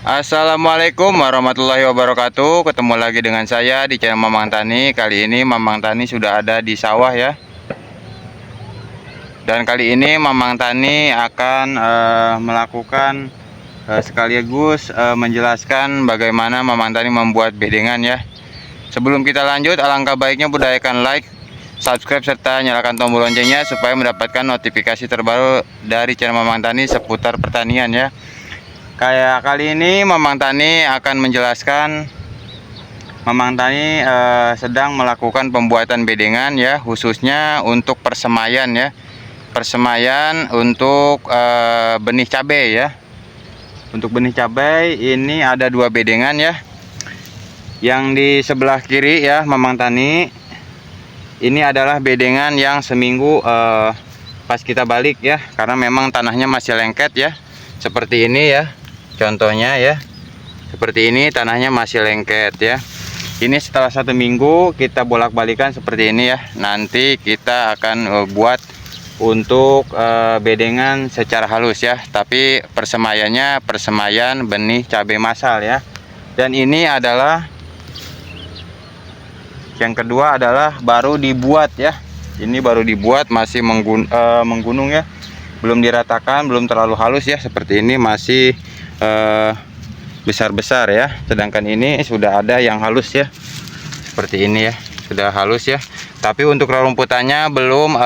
Assalamualaikum warahmatullahi wabarakatuh. Ketemu lagi dengan saya di channel Mamang Tani. Kali ini Mamang Tani sudah ada di sawah ya. Dan kali ini Mamang Tani akan melakukan sekaligus menjelaskan bagaimana Mamang Tani membuat bedengan ya. Sebelum kita lanjut, alangkah baiknya budayakan like, subscribe serta nyalakan tombol loncengnya supaya mendapatkan notifikasi terbaru dari channel Mamang Tani seputar pertanian ya. Kayak kali ini Mamang Tani akan menjelaskan Mamang Tani sedang melakukan pembuatan bedengan ya, khususnya untuk persemaian ya. Persemaian untuk benih cabai ya. Untuk benih cabai ini ada dua bedengan ya. Yang di sebelah kiri ya Mamang Tani, ini adalah bedengan yang seminggu pas kita balik ya, karena memang tanahnya masih lengket ya. Seperti ini ya. Contohnya ya, seperti ini tanahnya masih lengket ya. Ini setelah 1 minggu kita bolak-balikan seperti ini ya. Nanti kita akan buat untuk bedengan secara halus ya. Tapi persemaiannya persemaian benih cabai massal ya. Dan ini adalah yang kedua adalah baru dibuat ya. Ini baru dibuat, masih menggunung ya. Belum diratakan, belum terlalu halus ya. Seperti ini masih besar-besar ya, sedangkan ini sudah ada yang halus ya, seperti ini ya, sudah halus ya. Tapi untuk rerumputannya belum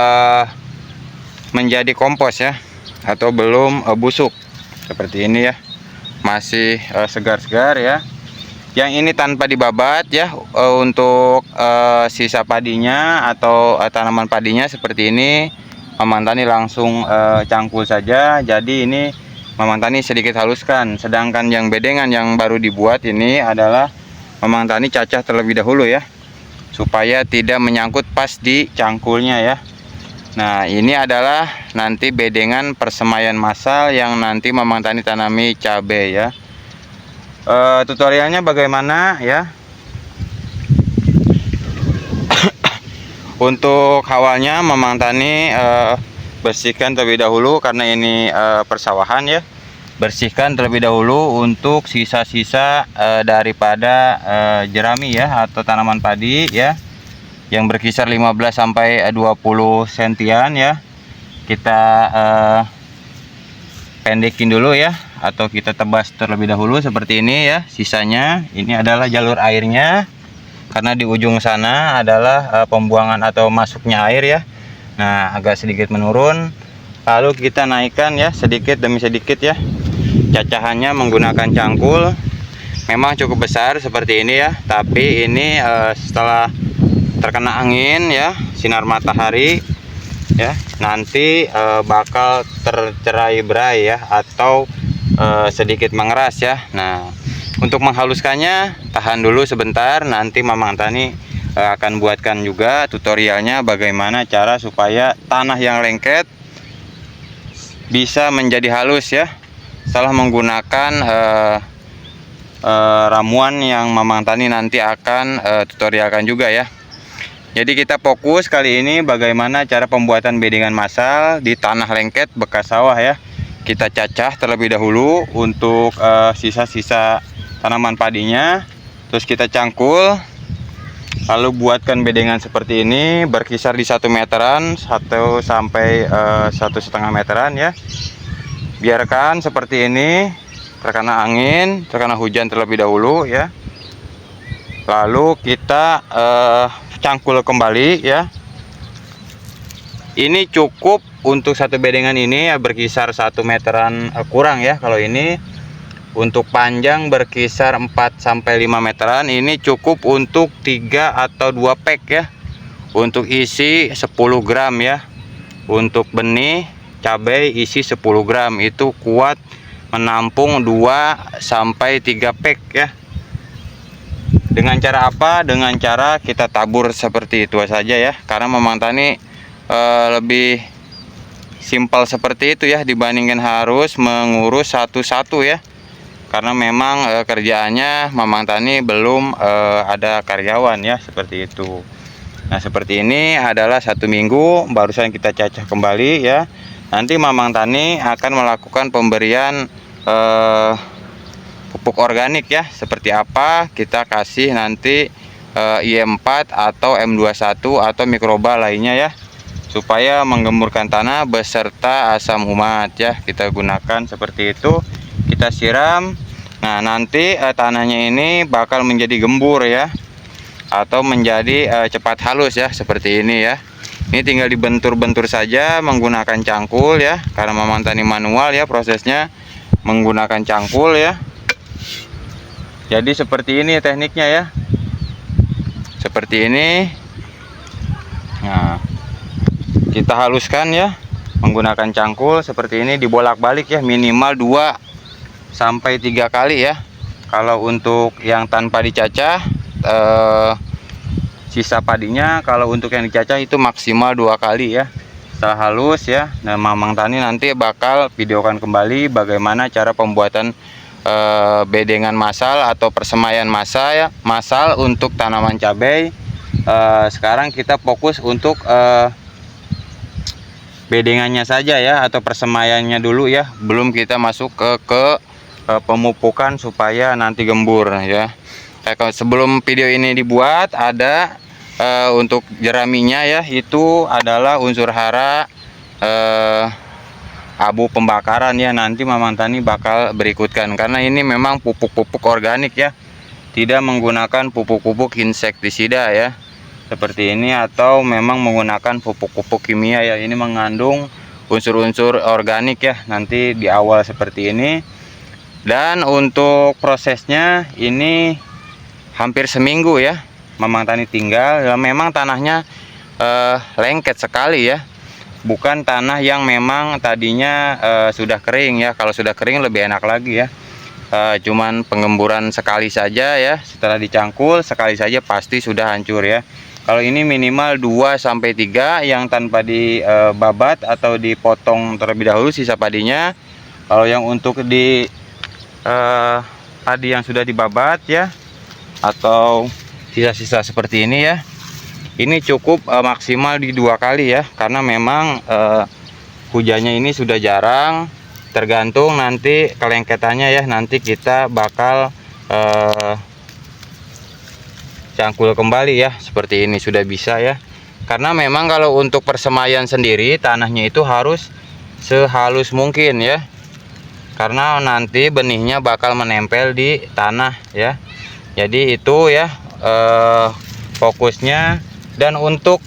menjadi kompos ya, atau belum busuk seperti ini ya, masih segar-segar ya. Yang ini tanpa dibabat ya. Untuk sisa padinya atau tanaman padinya seperti ini, Mamang Tani langsung cangkul saja. Jadi ini Mamang Tani sedikit haluskan. Sedangkan yang bedengan yang baru dibuat ini adalah Mamang Tani cacah terlebih dahulu ya, supaya tidak menyangkut pas di cangkulnya ya. Nah, ini adalah nanti bedengan persemaian massal yang nanti Mamang Tani tanami cabai ya. Tutorialnya bagaimana ya? Untuk awalnya Mamang Tani bersihkan terlebih dahulu, karena ini persawahan ya. Bersihkan terlebih dahulu untuk sisa-sisa daripada jerami ya, atau tanaman padi ya, yang berkisar 15 sampai 20 sentian ya. Kita pendekin dulu ya, atau kita tebas terlebih dahulu seperti ini ya. Sisanya ini adalah jalur airnya, karena di ujung sana adalah pembuangan atau masuknya air ya. Nah, agak sedikit menurun, lalu kita naikkan ya, sedikit demi sedikit ya, cacahannya menggunakan cangkul. Memang cukup besar seperti ini ya, tapi ini setelah terkena angin ya, sinar matahari ya, nanti bakal tercerai-berai ya, atau sedikit mengeras ya. Nah, untuk menghaluskannya tahan dulu sebentar, nanti Mamang Tani akan buatkan juga tutorialnya bagaimana cara supaya tanah yang lengket bisa menjadi halus ya, setelah menggunakan ramuan yang Mamang Tani nanti akan tutorialkan juga ya. Jadi kita fokus kali ini bagaimana cara pembuatan bedengan massal di tanah lengket bekas sawah ya. Kita cacah terlebih dahulu untuk sisa-sisa tanaman padinya, terus kita cangkul, lalu buatkan bedengan seperti ini, berkisar di 1 meteran 1 sampai 1,5 meteran ya. Biarkan seperti ini, terkena angin, terkena hujan terlebih dahulu ya. Lalu kita cangkul kembali ya. Ini cukup untuk satu bedengan ini ya, berkisar 1 meteran kurang ya. Kalau ini untuk panjang berkisar 4 sampai 5 meteran, ini cukup untuk 3 atau 2 pack ya. Untuk isi 10 gram ya. Untuk benih cabai isi 10 gram itu kuat menampung 2 sampai 3 pack ya. Dengan cara apa? Dengan cara kita tabur seperti itu saja ya. Karena Mamang Tani lebih simpel seperti itu ya, dibandingkan harus mengurus satu-satu ya. Karena memang kerjaannya Mamang Tani belum ada karyawan ya, seperti itu. Nah, seperti ini adalah 1 minggu barusan kita cacah kembali ya. Nanti Mamang Tani akan melakukan pemberian pupuk organik ya. Seperti apa kita kasih nanti IM4 atau M21 atau mikroba lainnya ya, supaya menggemburkan tanah beserta asam humat ya. Kita gunakan seperti itu, kita siram. Nah nanti tanahnya ini bakal menjadi gembur ya, atau menjadi cepat halus ya, seperti ini ya. Ini tinggal dibentur-bentur saja menggunakan cangkul ya, karena memang tani manual ya prosesnya menggunakan cangkul ya. Jadi seperti ini tekniknya ya, seperti ini. Nah kita haluskan ya menggunakan cangkul seperti ini, dibolak-balik ya, minimal 2 sampai 3 kali ya. Kalau untuk yang tanpa dicacah sisa padinya, kalau untuk yang dicacah itu maksimal 2 kali ya. Setelah halus ya, nah Mamang Tani nanti bakal videokan kembali bagaimana cara pembuatan bedengan massal atau persemaian massal untuk tanaman cabai. Sekarang kita fokus untuk bedengannya saja ya, atau persemaiannya dulu ya, belum kita masuk ke pemupukan supaya nanti gembur ya. Sebelum video ini dibuat, ada untuk jeraminya ya, itu adalah unsur hara abu pembakaran ya. Nanti Mamang Tani bakal berikutkan, karena ini memang pupuk-pupuk organik ya, tidak menggunakan pupuk-pupuk insektisida ya, seperti ini, atau memang menggunakan pupuk-pupuk kimia ya. Ini mengandung unsur-unsur organik ya, nanti di awal seperti ini. Dan untuk prosesnya ini hampir seminggu ya Mamang Tani tinggal ya. Memang tanahnya lengket sekali ya, bukan tanah yang memang tadinya sudah kering ya. Kalau sudah kering lebih enak lagi ya. Cuman penggemburan sekali saja ya, setelah dicangkul sekali saja pasti sudah hancur ya. Kalau ini minimal 2 sampai 3 yang tanpa dibabat atau dipotong terlebih dahulu sisa padinya. Kalau yang untuk di padi yang sudah dibabat ya, atau sisa-sisa seperti ini ya, ini cukup maksimal di 2 kali ya, karena memang hujannya ini sudah jarang. Tergantung nanti kelengketannya ya, nanti kita bakal cangkul kembali ya, seperti ini sudah bisa ya. Karena memang kalau untuk persemaian sendiri tanahnya itu harus sehalus mungkin ya, karena nanti benihnya bakal menempel di tanah ya. Jadi itu ya fokusnya. Dan untuk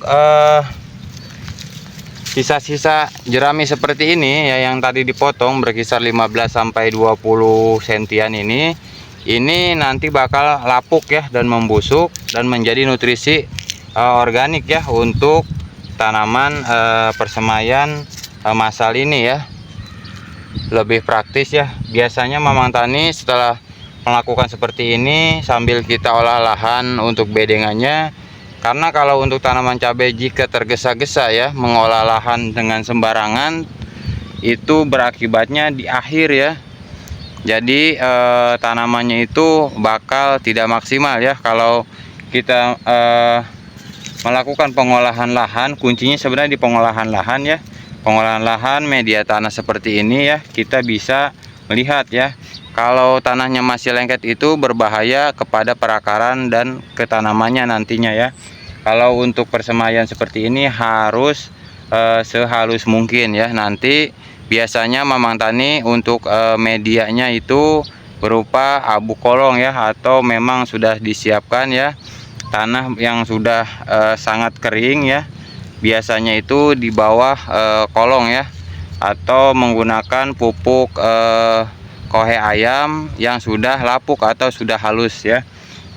sisa-sisa jerami seperti ini ya, yang tadi dipotong berkisar 15 sampai 20 sentian ini nanti bakal lapuk ya, dan membusuk dan menjadi nutrisi organik ya untuk tanaman persemaian massal ini ya. Lebih praktis ya. Biasanya Mamang Tani setelah melakukan seperti ini sambil kita olah lahan untuk bedengannya, karena kalau untuk tanaman cabai jika tergesa-gesa ya mengolah lahan dengan sembarangan, itu berakibatnya di akhir ya. Jadi tanamannya itu bakal tidak maksimal ya. Kalau kita melakukan pengolahan lahan, kuncinya sebenarnya di pengolahan lahan ya. Pengolahan lahan media tanah seperti ini ya, kita bisa melihat ya, kalau tanahnya masih lengket itu berbahaya kepada perakaran dan ketanamannya nantinya ya. Kalau untuk persemaian seperti ini harus sehalus mungkin ya. Nanti biasanya Mamang Tani untuk medianya itu berupa abu kolong ya, atau memang sudah disiapkan ya, tanah yang sudah sangat kering ya. Biasanya itu di bawah kolong ya, atau menggunakan pupuk kohe ayam yang sudah lapuk atau sudah halus ya.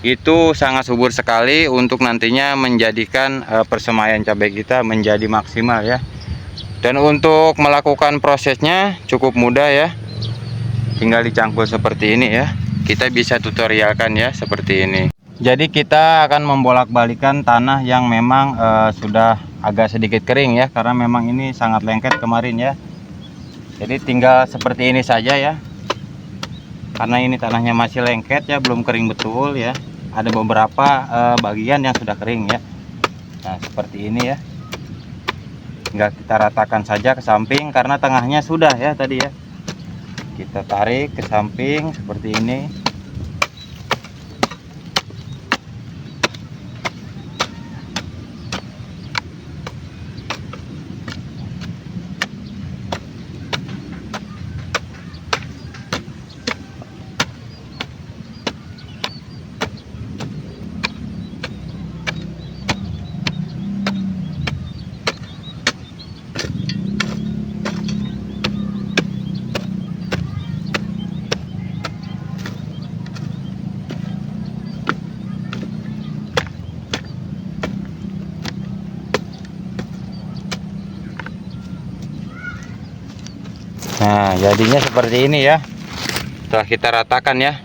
Itu sangat subur sekali untuk nantinya menjadikan persemaian cabai kita menjadi maksimal ya. Dan untuk melakukan prosesnya cukup mudah ya, tinggal dicangkul seperti ini ya. Kita bisa tutorialkan ya seperti ini. Jadi kita akan membolak-balikan tanah yang memang sudah agak sedikit kering ya, karena memang ini sangat lengket kemarin ya. Jadi tinggal seperti ini saja ya, karena ini tanahnya masih lengket ya, belum kering betul ya. Ada beberapa bagian yang sudah kering ya. Nah seperti ini ya, tinggal kita ratakan saja ke samping, karena tengahnya sudah ya tadi ya. Kita tarik ke samping seperti ini. Nah, jadinya seperti ini ya. Setelah kita ratakan ya.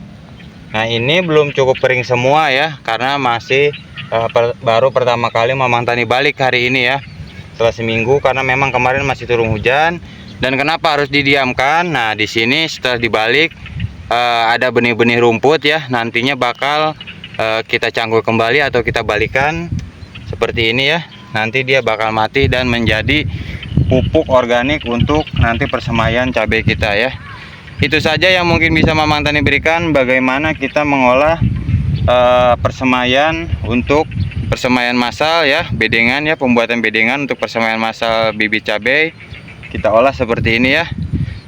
Nah, ini belum cukup kering semua ya, karena masih baru pertama kali Mamang Tani balik hari ini ya. Setelah seminggu, karena memang kemarin masih turun hujan. Dan kenapa harus didiamkan? Nah, di sini setelah dibalik ada benih-benih rumput ya. Nantinya bakal kita cangkul kembali atau kita balikan seperti ini ya. Nanti dia bakal mati dan menjadi pupuk organik untuk nanti persemaian cabai kita ya. Itu saja yang mungkin bisa Mamang Tani berikan, bagaimana kita mengolah persemaian untuk persemaian massal ya, bedengan ya, pembuatan bedengan untuk persemaian massal bibit cabai. Kita olah seperti ini ya.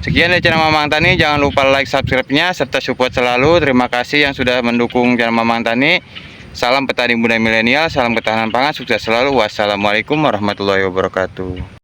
Sekian dari channel Mamang Tani, jangan lupa like, subscribe-nya, serta support selalu. Terima kasih yang sudah mendukung channel Mamang Tani. Salam petani muda milenial, salam ketahanan pangan, sukses selalu. Wassalamualaikum warahmatullahi wabarakatuh.